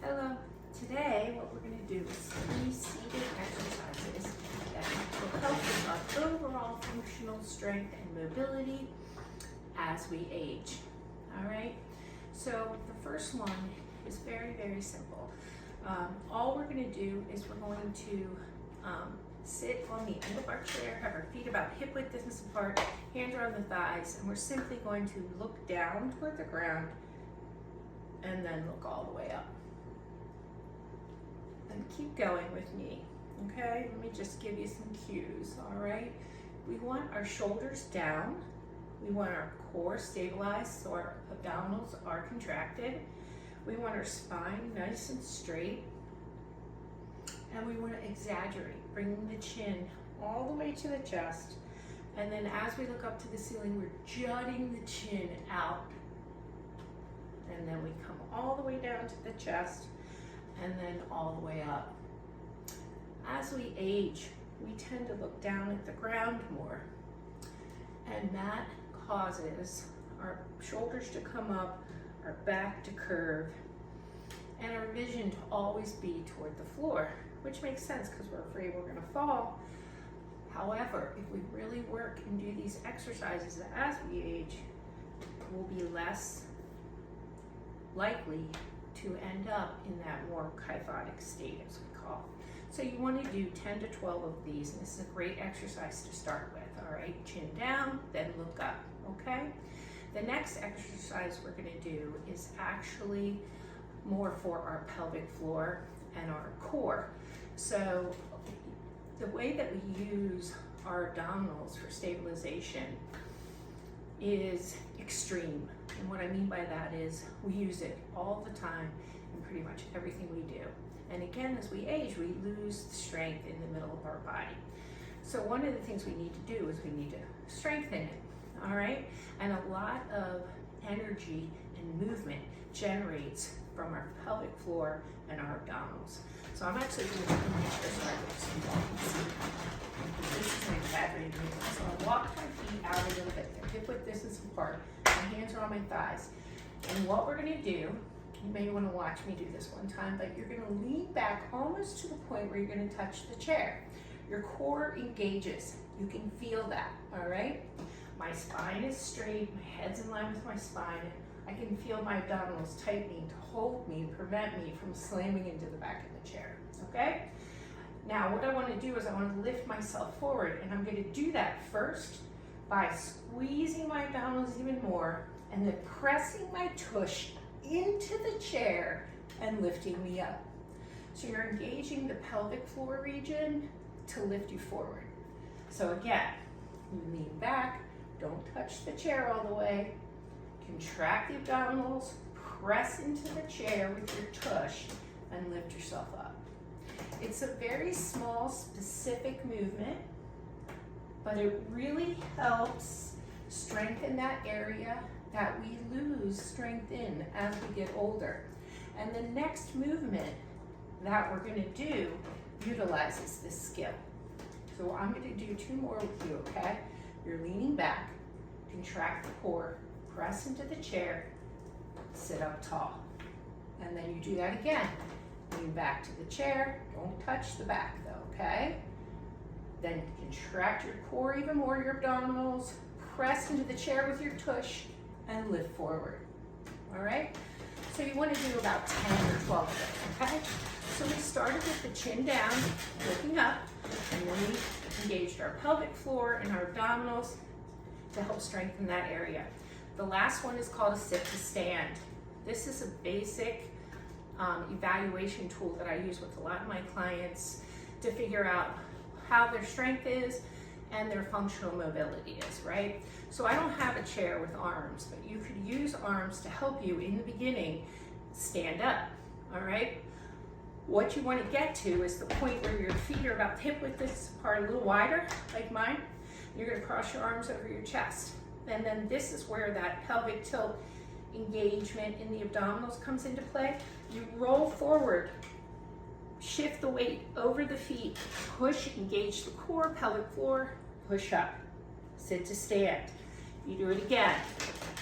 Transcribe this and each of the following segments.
Hello. Today, what we're going to do is 3 seated exercises that will help with our overall functional strength and mobility as we age. All right. So the first one is very, very simple. All we're going to do is we're going to sit on the end of our chair, have our feet about hip width distance apart, hands are on the thighs, and we're simply going to look down toward the ground and then look all the way up. And keep going with me, okay? Let me just give you some cues, all right? We want our shoulders down. We want our core stabilized so our abdominals are contracted. We want our spine nice and straight. And we want to exaggerate, bringing the chin all the way to the chest. And then as we look up to the ceiling, we're jutting the chin out. And then we come all the way down to the chest and then all the way up. As we age, we tend to look down at the ground more. And that causes our shoulders to come up, our back to curve, and our vision to always be toward the floor, which makes sense because we're afraid we're gonna fall. However, if we really work and do these exercises as we age, we'll be less likely to end up in that more kyphotic state, as we call it. So you want to do 10 to 12 of these, and this is a great exercise to start with. All right, chin down, then look up, okay? The next exercise we're going to do is actually more for our pelvic floor and our core. So the way that we use our abdominals for stabilization is extreme. And what I mean by that is we use it all the time in pretty much everything we do. And again, as we age, we lose strength in the middle of our body. So one of the things we need to do is we need to strengthen it, all right? And a lot of energy and movement generates from our pelvic floor and our abdominals. So I'm actually going to make sure so you can see. This is an exaggerated movement. So I walk my feet out a little bit. They're hip width distance apart. My hands are on my thighs. And what we're going to do, you may want to watch me do this one time, but you're going to lean back almost to the point where you're going to touch the chair. Your core engages. You can feel that, all right? My spine is straight. My head's in line with my spine. I can feel my abdominals tightening to hold me, prevent me from slamming into the back of the chair, okay? Now, what I want to do is I want to lift myself forward, and I'm going to do that first by squeezing my abdominals even more and then pressing my tush into the chair and lifting me up. So you're engaging the pelvic floor region to lift you forward. So again, you lean back, don't touch the chair all the way, contract the abdominals, press into the chair with your tush, and lift yourself up. It's a very small, specific movement, but it really helps strengthen that area that we lose strength in as we get older. And the next movement that we're going to do utilizes this skill. So I'm going to do 2 more with you, okay? You're leaning back, contract the core, press into the chair, sit up tall. And then you do that again. Lean back to the chair, don't touch the back though, okay? Then contract your core even more, your abdominals, press into the chair with your tush, and lift forward, all right? So you want to do about 10 or 12 of them, okay? So we started with the chin down, looking up, and then we engaged our pelvic floor and our abdominals to help strengthen that area. The last one is called a sit to stand. This is a basic evaluation tool that I use with a lot of my clients to figure out how their strength is and their functional mobility is, right? So I don't have a chair with arms, but you could use arms to help you in the beginning stand up, all right? What you want to get to is the point where your feet are about hip width distance apart, a little wider, like mine. You're going to cross your arms over your chest. And then this is where that pelvic tilt engagement in the abdominals comes into play. You roll forward, shift the weight over the feet, push, engage the core, pelvic floor, push up, sit to stand. You do it again.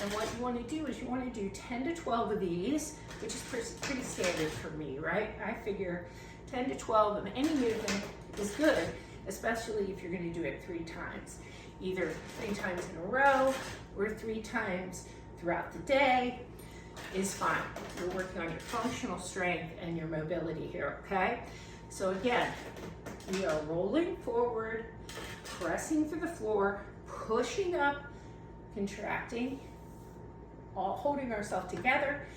And what you want to do is you want to do 10 to 12 of these, which is pretty standard for me, right? I figure 10 to 12 of any movement is good, especially if you're going to do it 3 times. Either 3 times in a row or 3 times throughout the day is fine. You're working on your functional strength and your mobility here, okay? So again, we are rolling forward, pressing through the floor, pushing up, contracting, all holding ourselves together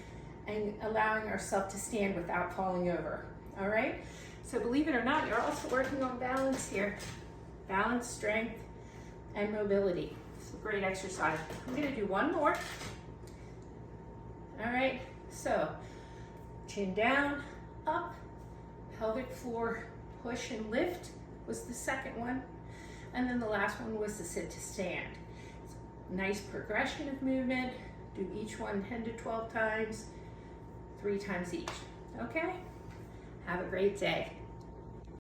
and allowing ourselves to stand without falling over, all right? So believe it or not, you're also working on balance here. Balance, strength, and mobility. It's a great exercise. I'm gonna do one more. All right, so chin down, up, pelvic floor, push and lift was the second one. And then the last one was the sit to stand. Nice progression of movement. Do each one 10 to 12 times, 3 times each. Okay? Have a great day.